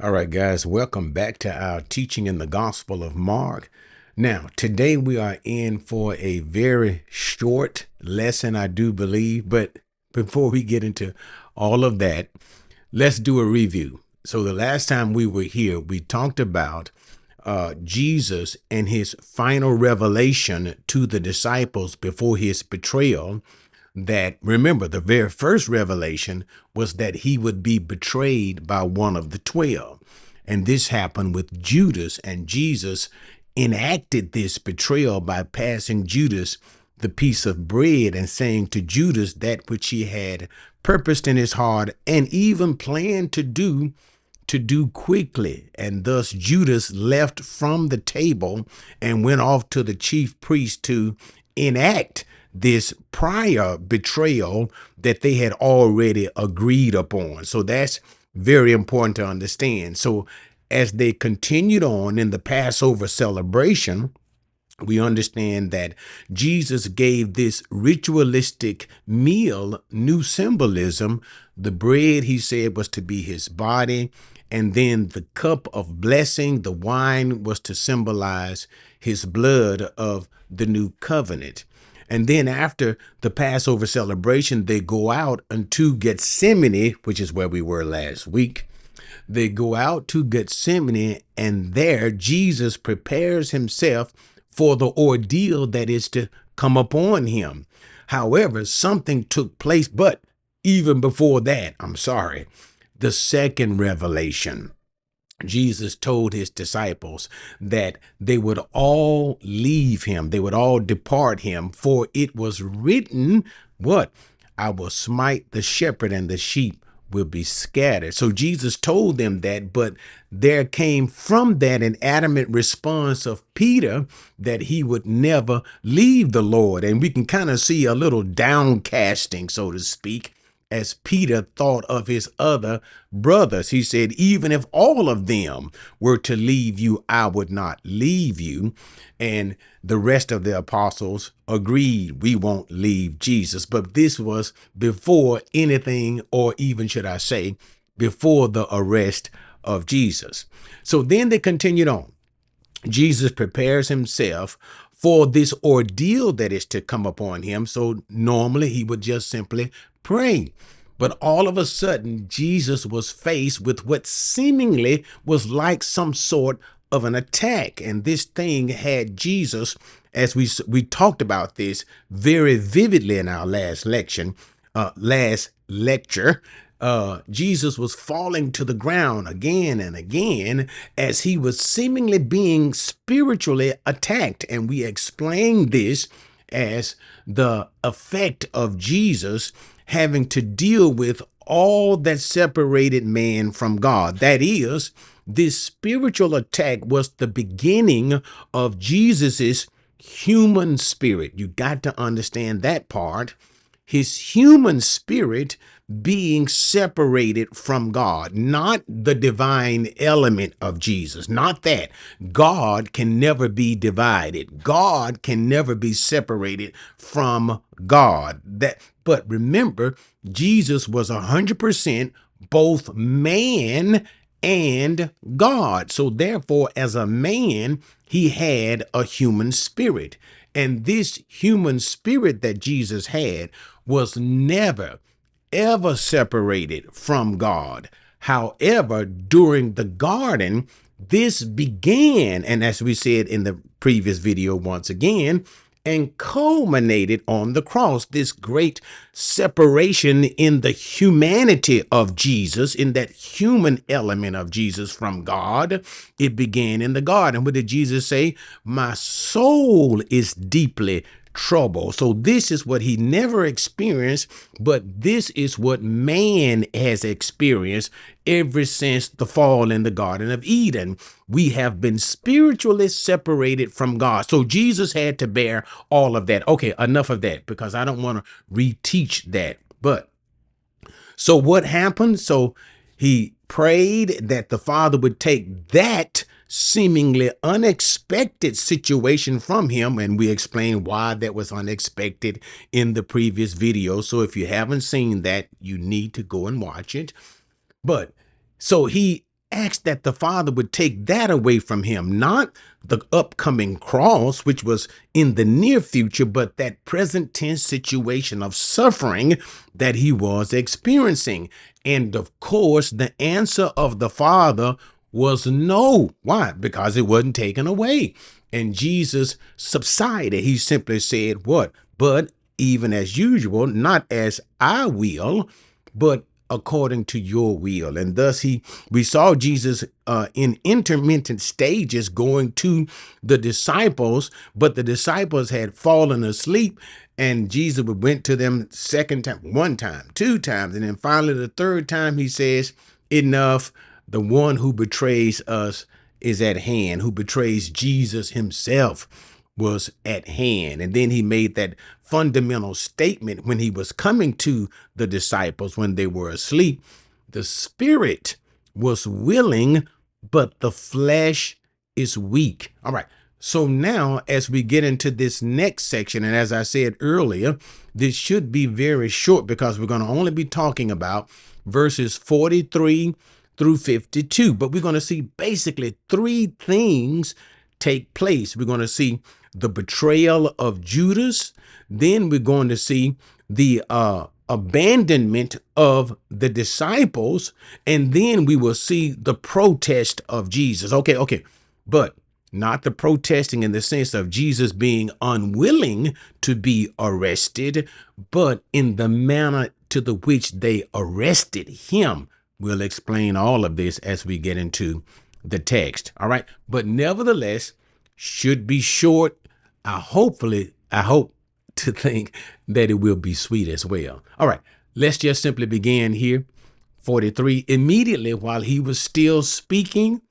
All right, guys, welcome back to our teaching in the Gospel of Mark. Now, today we are in for a very short lesson, I do believe. But before we get into all of that, let's do a review. So the last time we were here, we talked about Jesus and his final revelation to the disciples before his betrayal. That, remember, the very first revelation was that he would be betrayed by one of the 12. And this happened with Judas, and Jesus enacted this betrayal by passing Judas the piece of bread and saying to Judas that which he had purposed in his heart and even planned to do quickly. And thus Judas left from the table and went off to the chief priest to enact this prior betrayal that they had already agreed upon. So that's very important to understand. So as they continued on in the Passover celebration, we understand that Jesus gave this ritualistic meal new symbolism. The bread, he said, was to be his body. And then the cup of blessing, the wine, was to symbolize his blood of the new covenant. And then after the Passover celebration, they go out into Gethsemane, which is where we were last week. They go out to Gethsemane, and there Jesus prepares himself for the ordeal that is to come upon him. However, something took place, but even before that, the second revelation. Jesus told his disciples that they would all leave him. They would all depart him, for it was written, what? I will smite the shepherd and the sheep will be scattered. So Jesus told them that, but there came from that an adamant response of Peter that he would never leave the Lord. And we can kind of see a little downcasting, so to speak, as Peter thought of his other brothers. He said, even if all of them were to leave you, I would not leave you. And the rest of the apostles agreed, we won't leave Jesus. But this was before anything, or even should I say, before the arrest of Jesus. So then they continued on. Jesus prepares himself for this ordeal that is to come upon him. So normally he would just simply pray. But all of a sudden, Jesus was faced with what seemingly was like some sort of an attack. And this thing had Jesus, as we talked about this very vividly in our last lecture, Jesus was falling to the ground again and again as he was seemingly being spiritually attacked. And we explained this as the effect of Jesus having to deal with all that separated man from God. That is, this spiritual attack was the beginning of Jesus's human spirit. You got to understand that part. His human spirit being separated from God, not the divine element of Jesus, not that. God can never be divided. God can never be separated from God. But remember, Jesus was 100% both man and God. So therefore, as a man, he had a human spirit. And this human spirit that Jesus had was never, ever separated from God. However, during the garden, this began, and as we said in the previous video once again, and culminated on the cross, this great separation in the humanity of Jesus, in that human element of Jesus from God. It began in the garden. What did Jesus say? My soul is deeply trouble. So this is what he never experienced, but this is what man has experienced ever since the fall in the Garden of Eden. We have been spiritually separated from God. So Jesus had to bear all of that. Okay, enough of that, because I don't want to reteach that. But so what happened? So he prayed that the Father would take that seemingly unexpected situation from him, and we explained why that was unexpected in the previous video. So if you haven't seen that, you need to go and watch it. But so he asked that the Father would take that away from him, not the upcoming cross, which was in the near future, but that present tense situation of suffering that he was experiencing. And of course, the answer of the Father was no. Why? Because it wasn't taken away. And Jesus subsided. He simply said, what? But even as usual, not as I will, but according to your will. And thus we saw Jesus in intermittent stages going to the disciples, but the disciples had fallen asleep, and Jesus went to them second time, one time, two times, and then finally the third time he says, enough. The one who betrays us is at hand, who betrays Jesus himself was at hand. And then he made that fundamental statement when he was coming to the disciples when they were asleep. The spirit was willing, but the flesh is weak. All right. So now as we get into this next section, and as I said earlier, this should be very short because we're going to only be talking about verses 43 through 52. But we're going to see basically three things take place. We're going to see the betrayal of Judas. Then we're going to see the abandonment of the disciples. And then we will see the protest of Jesus. Okay. But not the protesting in the sense of Jesus being unwilling to be arrested, but in the manner to the which they arrested him. We'll explain all of this as we get into the text. All right. But nevertheless, should be short. I hope to think that it will be sweet as well. All right. Let's just simply begin here. 43. Immediately while he was still speaking,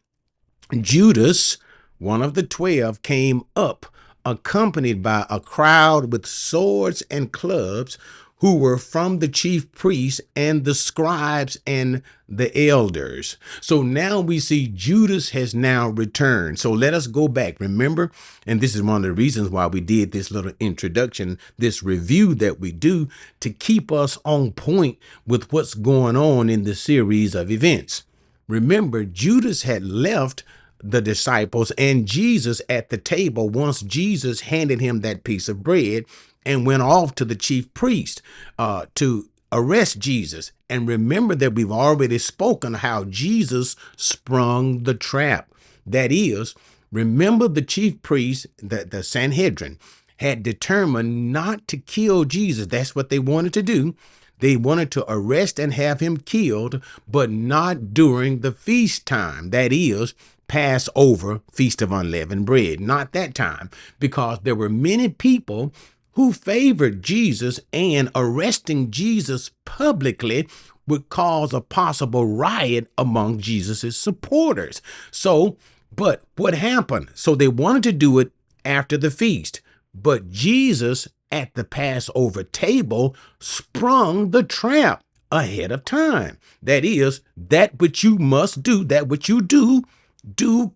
Judas, one of the 12, came up, accompanied by a crowd with swords and clubs, who were from the chief priests and the scribes and the elders. So now we see Judas has now returned. So let us go back. Remember, and this is one of the reasons why we did this little introduction, this review that we do to keep us on point with what's going on in the series of events. Remember, Judas had left the disciples and Jesus at the table once Jesus handed him that piece of bread and went off to the chief priest to arrest Jesus. And remember that we've already spoken how Jesus sprung the trap. That is, remember the chief priest, the Sanhedrin, had determined not to kill Jesus. That's what they wanted to do. They wanted to arrest and have him killed, but not during the feast time. That is, Passover, Feast of Unleavened Bread. Not that time, because there were many people who favored Jesus, and arresting Jesus publicly would cause a possible riot among Jesus's supporters. So, but what happened? So they wanted to do it after the feast, but Jesus at the Passover table sprung the trap ahead of time. That is, that which you must do, that which you do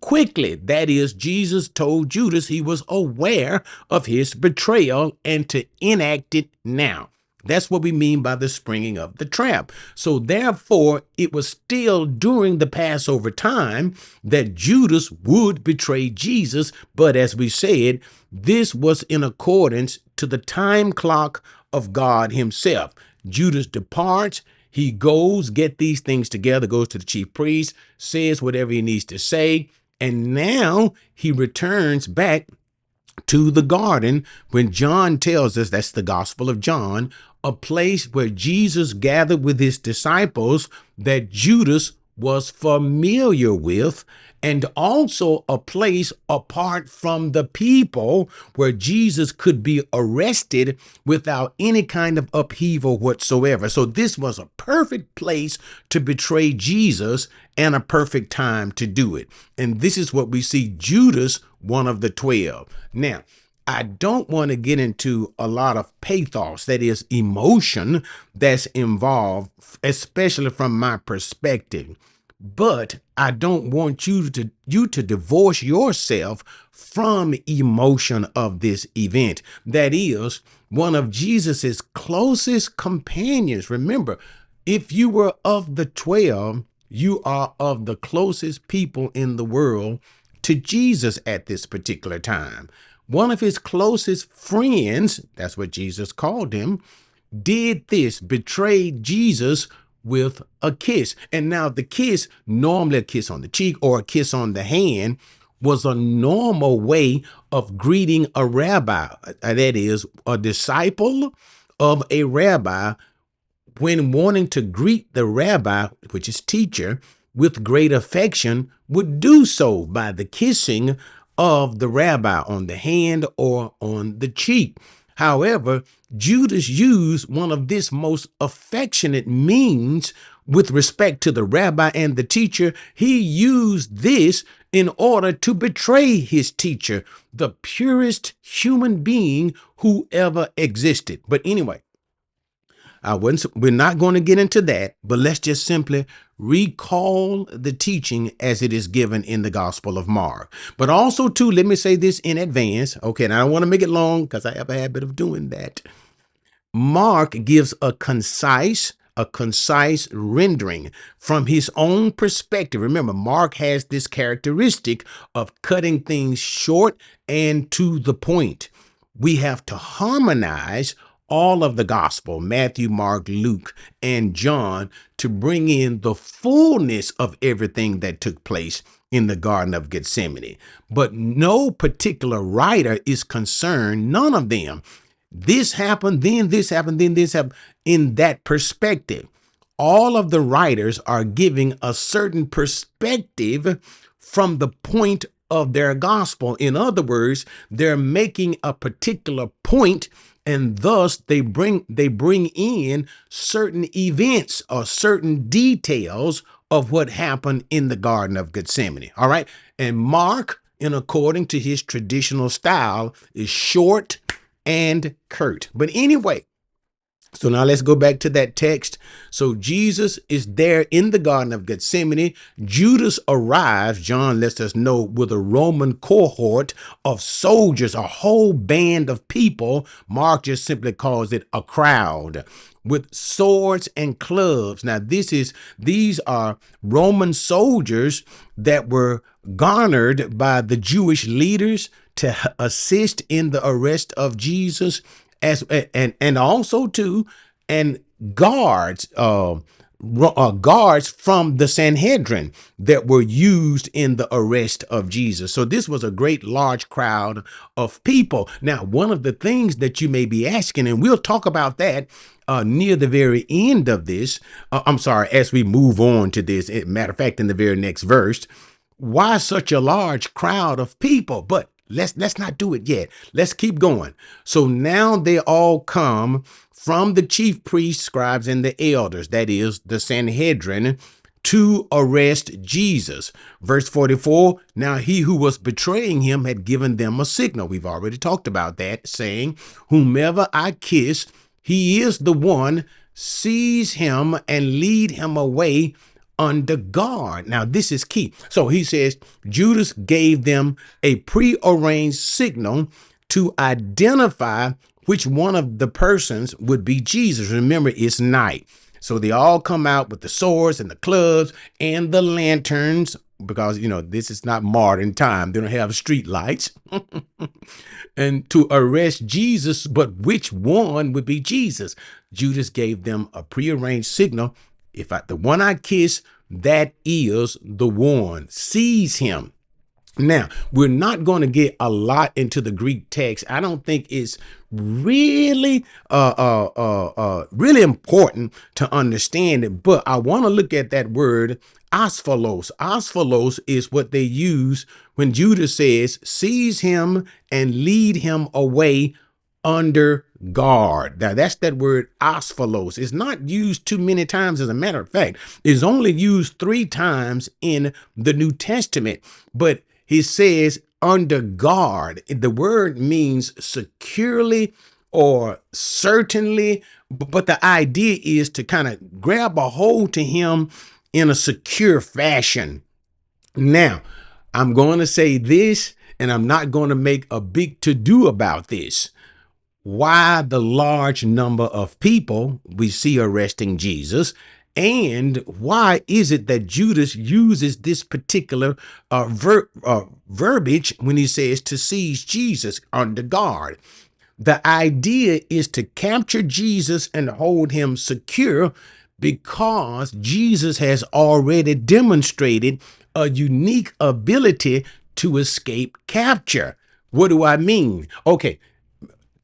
quickly. That is, Jesus told Judas he was aware of his betrayal and to enact it now. That's what we mean by the springing of the trap. So therefore, it was still during the Passover time that Judas would betray Jesus. But as we said, this was in accordance to the time clock of God himself. Judas departs. He goes, get these things together, goes to the chief priest, says whatever he needs to say. And now he returns back to the garden when John tells us, that's the Gospel of John, a place where Jesus gathered with his disciples that Judas was familiar with, and also a place apart from the people where Jesus could be arrested without any kind of upheaval whatsoever. So this was a perfect place to betray Jesus and a perfect time to do it. And this is what we see Judas, one of the 12. Now, I don't want to get into a lot of pathos, that is emotion that's involved, especially from my perspective. But I don't want you to divorce yourself from emotion of this event. That is, one of Jesus's closest companions. Remember, if you were of the 12, you are of the closest people in the world to Jesus at this particular time. One of his closest friends, that's what Jesus called him, did this, betrayed Jesus with a kiss. And now the kiss, normally a kiss on the cheek or a kiss on the hand, was a normal way of greeting a rabbi. That is, a disciple of a rabbi, when wanting to greet the rabbi, which is teacher, with great affection, would do so by the kissing of the rabbi on the hand or on the cheek. However, Judas used one of this most affectionate means with respect to the rabbi and the teacher. He used this in order to betray his teacher, the purest human being who ever existed. But anyway, we're not going to get into that, but let's just simply recall the teaching as it is given in the Gospel of Mark. But also, too, let me say this in advance. Okay, and I don't want to make it long because I have a habit of doing that. Mark gives a concise rendering from his own perspective. Remember, Mark has this characteristic of cutting things short and to the point. We have to harmonize all of the gospel, Matthew, Mark, Luke, and John, to bring in the fullness of everything that took place in the Garden of Gethsemane. But no particular writer is concerned, none of them. This happened, then this happened, then this happened, in that perspective. All of the writers are giving a certain perspective from the point of their gospel. In other words, they're making a particular point, and thus they bring in certain events or certain details of what happened in the Garden of Gethsemane. All right. And Mark, in according to his traditional style, is short and curt. But anyway, so now let's go back to that text. So Jesus is there in the Garden of Gethsemane. Judas arrives, John lets us know, with a Roman cohort of soldiers, a whole band of people. Mark just simply calls it a crowd, with swords and clubs. Now, these are Roman soldiers that were garnered by the Jewish leaders to assist in the arrest of Jesus, and also too, and guards from the Sanhedrin that were used in the arrest of Jesus. So this was a great large crowd of people. Now, one of the things that you may be asking, and we'll talk about that near the very end of this, as we move on to this, matter of fact, in the very next verse, why such a large crowd of people? But let's not do it yet. Let's keep going. So now they all come from the chief priests, scribes, and the elders, that is the Sanhedrin, to arrest Jesus. Verse 44, now he who was betraying him had given them a signal. We've already talked about that, saying, whomever I kiss, he is the one, seize him and lead him away under guard. Now, this is key. So he says, Judas gave them a prearranged signal to identify which one of the persons would be Jesus. Remember, it's night. So they all come out with the swords and the clubs and the lanterns, because, this is not modern time. They don't have street lights. And to arrest Jesus, but which one would be Jesus? Judas gave them a prearranged signal. The one I kiss, that is the one. Seize him. Now, we're not going to get a lot into the Greek text. I don't think it's really really important to understand it, but I want to look at that word osphalos. Osphalos is what they use when Judas says, seize him and lead him away under guard. Now, that's that word osphalos. It's not used too many times. As a matter of fact, it's only used 3 times in the New Testament, but he says under guard. The word means securely or certainly, but the idea is to kind of grab a hold to him in a secure fashion. Now, I'm going to say this, and I'm not going to make a big to-do about this. Why the large number of people we see arresting Jesus, And why is it that Judas uses this particular verbiage when he says to seize Jesus under guard? The idea is to capture Jesus and hold him secure because Jesus has already demonstrated a unique ability to escape capture. What do I mean? Okay,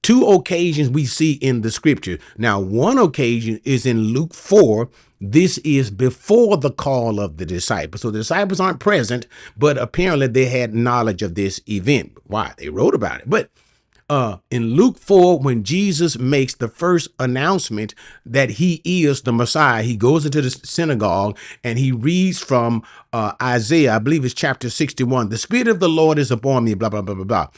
two occasions we see in the scripture. Now, one occasion is in Luke 4. This is before the call of the disciples. So the disciples aren't present, but apparently they had knowledge of this event. Why? They wrote about it. But in Luke 4, when Jesus makes the first announcement that he is the Messiah, he goes into the synagogue and he reads from Isaiah, I believe it's chapter 61. The Spirit of the Lord is upon me, blah, blah, blah, blah, blah.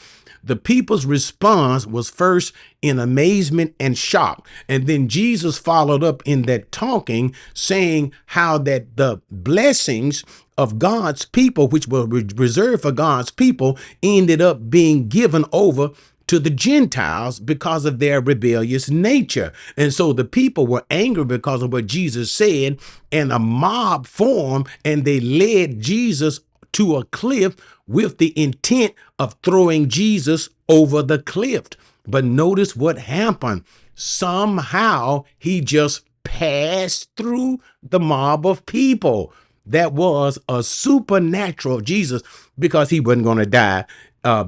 The people's response was first in amazement and shock. And then Jesus followed up in that talking, saying how that the blessings of God's people, which were reserved for God's people, ended up being given over to the Gentiles because of their rebellious nature. And so the people were angry because of what Jesus said, and a mob formed and they led Jesus to a cliff with the intent of throwing Jesus over the cliff. But notice what happened. Somehow he just passed through the mob of people. That was a supernatural Jesus, because he wasn't going to die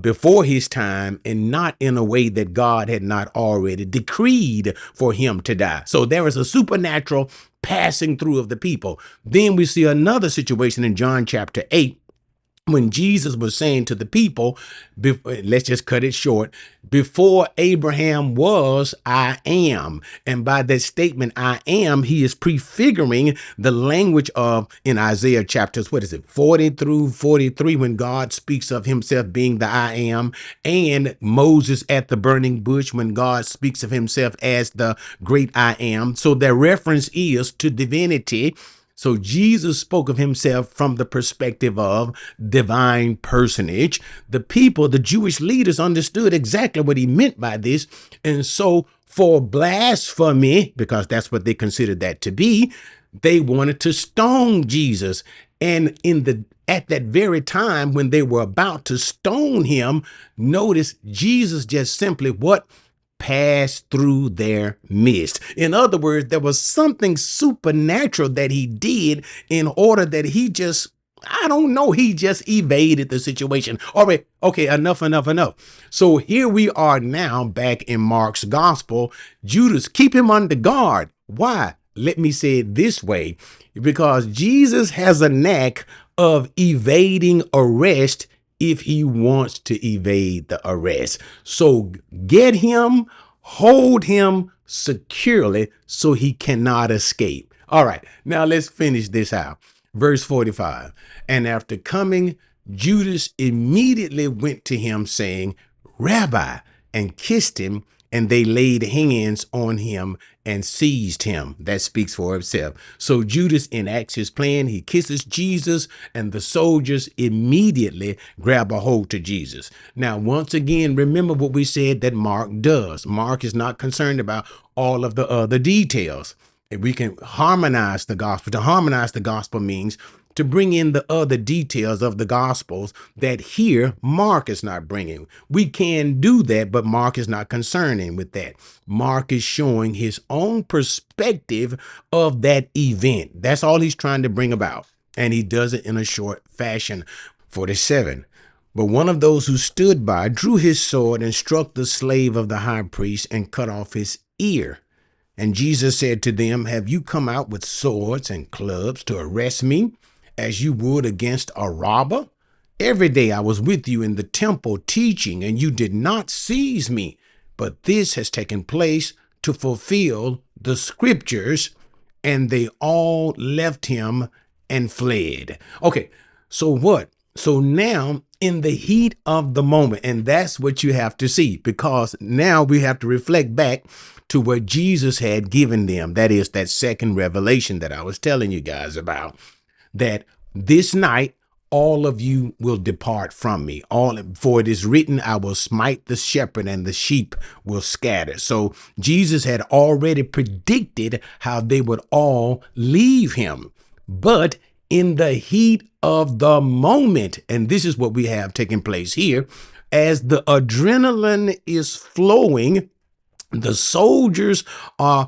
before his time, and not in a way that God had not already decreed for him to die. So there is a supernatural passing through of the people. Then we see another situation in John chapter 8, when Jesus was saying to the people, let's just cut it short, before Abraham was, I am. And by that statement, I am, he is prefiguring the language of, in Isaiah chapters, 40 through 43, when God speaks of himself being the I am, and Moses at the burning bush, when God speaks of himself as the great I am. So their reference is to divinity. So Jesus spoke of himself from the perspective of divine personage. The people, the Jewish leaders, understood exactly what he meant by this. And so for blasphemy, because that's what they considered that to be, they wanted to stone Jesus. And at that very time when they were about to stone him, notice Jesus just simply passed through their midst. In other words, there was something supernatural that he did in order that he just, he just evaded the situation. All right, okay, enough. So here we are now back in Mark's gospel. Judas, keep him under guard. Why? Let me say it this way, because Jesus has a knack of evading arrest if he wants to evade the arrest. So get him, hold him securely so he cannot escape. All right, now let's finish this out. Verse 45. And after coming, Judas immediately went to him saying, Rabbi, and kissed him, and they laid hands on him and seized him. That speaks for itself. So Judas enacts his plan. He kisses Jesus, and the soldiers immediately grab a hold to Jesus. Now, once again, remember what we said that Mark does. Mark is not concerned about all of the other details. If we can harmonize the gospel, to harmonize the gospel means to bring in the other details of the gospels that here Mark is not bringing. We can do that, but Mark is not concerning with that. Mark is showing his own perspective of that event. That's all he's trying to bring about. And he does it in a short fashion. 47. But one of those who stood by drew his sword and struck the slave of the high priest and cut off his ear. And Jesus said to them, have you come out with swords and clubs to arrest me, as you would against a robber? Every day I was with you in the temple teaching, and you did not seize me. But this has taken place to fulfill the scriptures. And they all left him and fled. Okay, so what? So now in the heat of the moment, and that's what you have to see, because now we have to reflect back to what Jesus had given them. That is that second revelation that I was telling you guys about. That this night, all of you will depart from me. For it is written, I will smite the shepherd and the sheep will scatter. So Jesus had already predicted how they would all leave him. But in the heat of the moment, and this is what we have taking place here, as the adrenaline is flowing, the soldiers are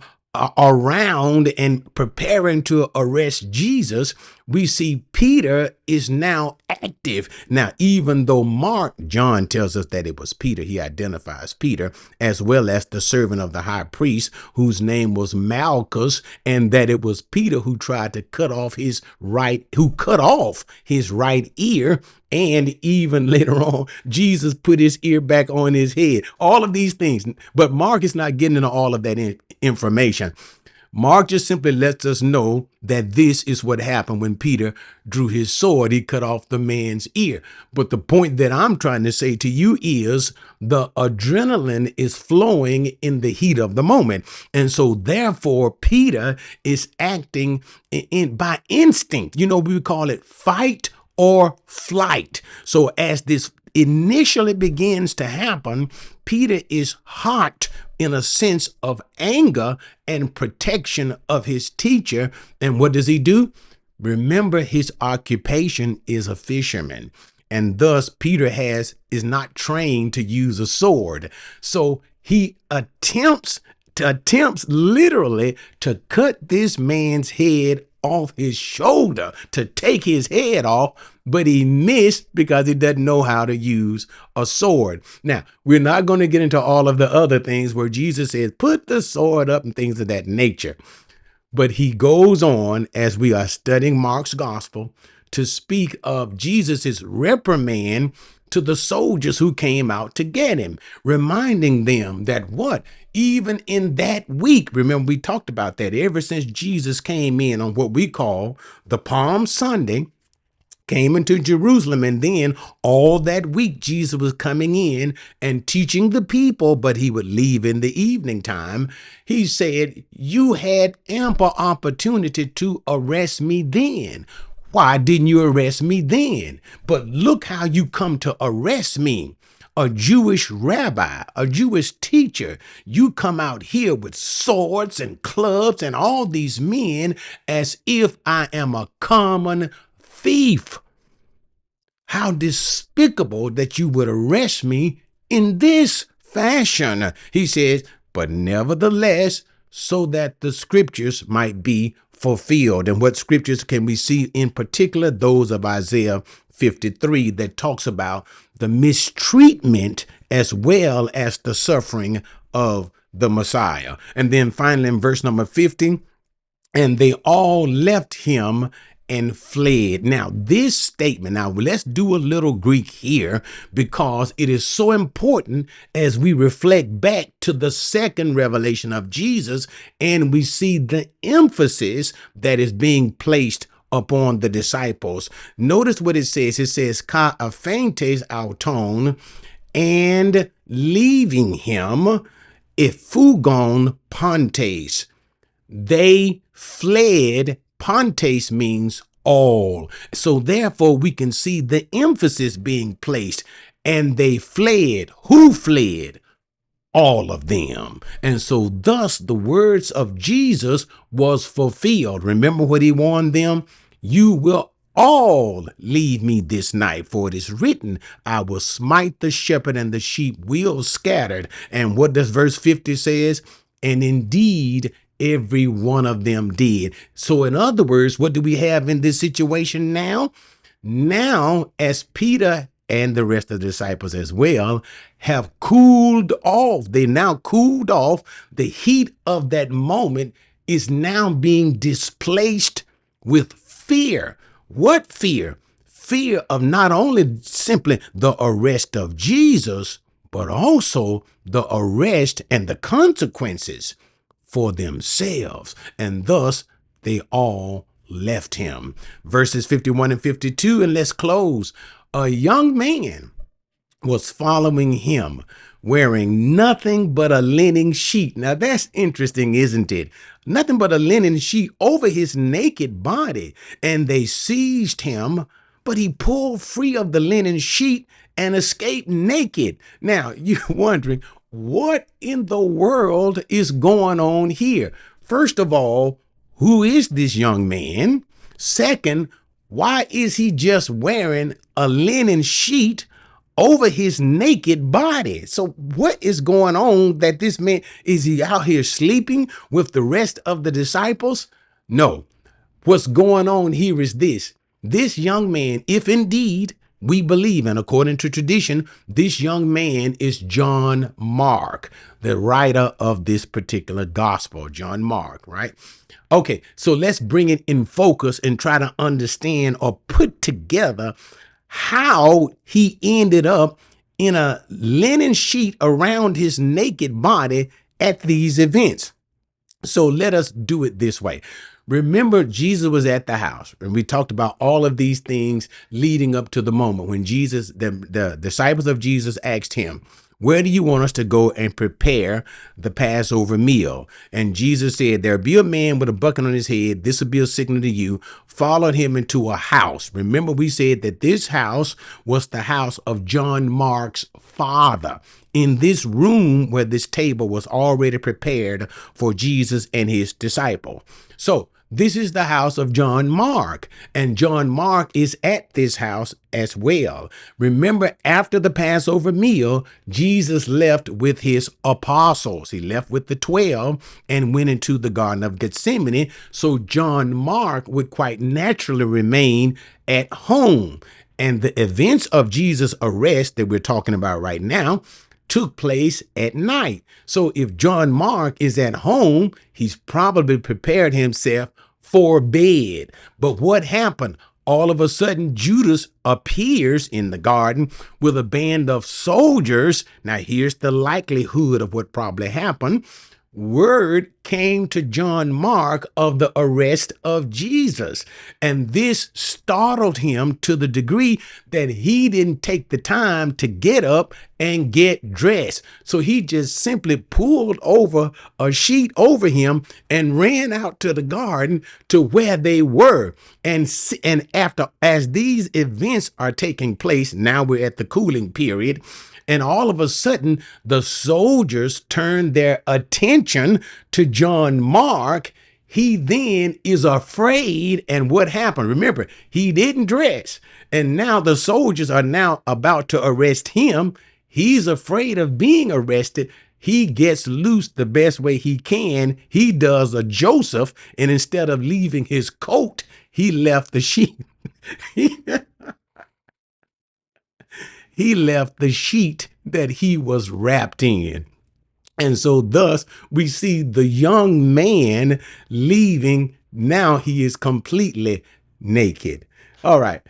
around and preparing to arrest Jesus. We see Peter is now active. Now, even though John tells us that it was Peter, he identifies Peter as well as the servant of the high priest, whose name was Malchus, and that it was Peter who tried to cut off his right ear. And even later on, Jesus put his ear back on his head. All of these things. But Mark is not getting into all of that information. Mark just simply lets us know that this is what happened when Peter drew his sword. He cut off the man's ear. But the point that I'm trying to say to you is the adrenaline is flowing in the heat of the moment. And so therefore, Peter is acting by instinct. We would call it fight or flight. So as this initially begins to happen, Peter is hot in a sense of anger and protection of his teacher. And what does he do? Remember, his occupation is a fisherman. And thus Peter is not trained to use a sword. So he attempts literally to cut this man's head off his shoulder, to take his head off, but he missed because he doesn't know how to use a sword. Now, we're not going to get into all of the other things where Jesus says, put the sword up and things of that nature. But he goes on, as we are studying Mark's gospel, to speak of Jesus's reprimand to the soldiers who came out to get him, reminding them that even in that week, remember we talked about that ever since Jesus came in on what we call the Palm Sunday, came into Jerusalem, and then all that week Jesus was coming in and teaching the people, but he would leave in the evening time. He said, you had ample opportunity to arrest me then. Why didn't you arrest me then? But look how you come to arrest me. A Jewish rabbi, a Jewish teacher, you come out here with swords and clubs and all these men as if I am a common thief. How despicable that you would arrest me in this fashion. He says, but nevertheless, so that the scriptures might be fulfilled. And what scriptures can we see in particular? Those of Isaiah 53 that talks about the mistreatment as well as the suffering of the Messiah. And then finally in verse number 50, and they all left him and fled. Now, this statement, let's do a little Greek here because it is so important as we reflect back to the second revelation of Jesus and we see the emphasis that is being placed upon the disciples. Notice what it says. It says, ka aphantes auton, and leaving him, ephugon pantes. They fled. Pantes means all. So therefore we can see the emphasis being placed. And they fled. Who fled? All of them. And so thus the words of Jesus was fulfilled. Remember what he warned them? You will all leave me this night, for it is written, I will smite the shepherd and the sheep will scattered. And what does verse 50 says? And indeed, every one of them did. So in other words, what do we have in this situation now? Now, as Peter and the rest of the disciples as well have cooled off, they now cooled off, the heat of that moment is now being displaced with fear. What fear? Fear of not only simply the arrest of Jesus, but also the arrest and the consequences for themselves. And thus they all left him. Verses 51 and 52, and let's close. A young man was following him, wearing nothing but a linen sheet. Now that's interesting, isn't it? Nothing but a linen sheet over his naked body. And they seized him but he pulled free of the linen sheet and escaped naked. Now, you're wondering, what in the world is going on here? First of all, who is this young man? Second, why is he just wearing a linen sheet over his naked body? So what is going on that this man, is he out here sleeping with the rest of the disciples? No. What's going on here is this young man, if indeed we believe, and according to tradition, this young man is John Mark, the writer of this particular gospel, John Mark, right? Okay, so let's bring it in focus and try to understand or put together how he ended up in a linen sheet around his naked body at these events. So let us do it this way. Remember, Jesus was at the house, and we talked about all of these things leading up to the moment when Jesus, the disciples of Jesus asked him, where do you want us to go and prepare the Passover meal? And Jesus said, there'll be a man with a bucket on his head. This will be a signal to you. Followed him into a house. Remember, we said that this house was the house of John Mark's father. In this room where this table was already prepared for Jesus and his disciple. So this is the house of John Mark, and John Mark is at this house as well. Remember, after the Passover meal, Jesus left with his apostles. He left with the 12 and went into the Garden of Gethsemane. So John Mark would quite naturally remain at home. And the events of Jesus' arrest that we're talking about right now took place at night. So if John Mark is at home, he's probably prepared himself for bed. But what happened? All of a sudden, Judas appears in the garden with a band of soldiers. Now, here's the likelihood of what probably happened. Word came to John Mark of the arrest of Jesus, and this startled him to the degree that he didn't take the time to get up and get dressed. So he just simply pulled over a sheet over him and ran out to the garden to where they were. And after, as these events are taking place, now we're at the cooling period. And all of a sudden, the soldiers turn their attention to John Mark. He then is afraid. And what happened? Remember, he didn't dress. And now the soldiers are now about to arrest him. He's afraid of being arrested. He gets loose the best way he can. He does a Joseph. And instead of leaving his coat, he left the sheet. He left the sheet that he was wrapped in. And so thus we see the young man leaving. Now he is completely naked. All right.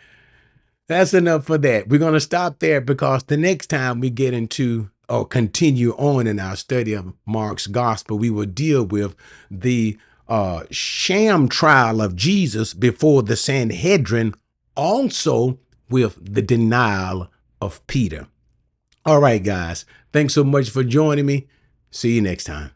That's enough for that. We're going to stop there because the next time we get into or continue on in our study of Mark's gospel, we will deal with the sham trial of Jesus before the Sanhedrin, also with the denial of Peter. All right, guys. Thanks so much for joining me. See you next time.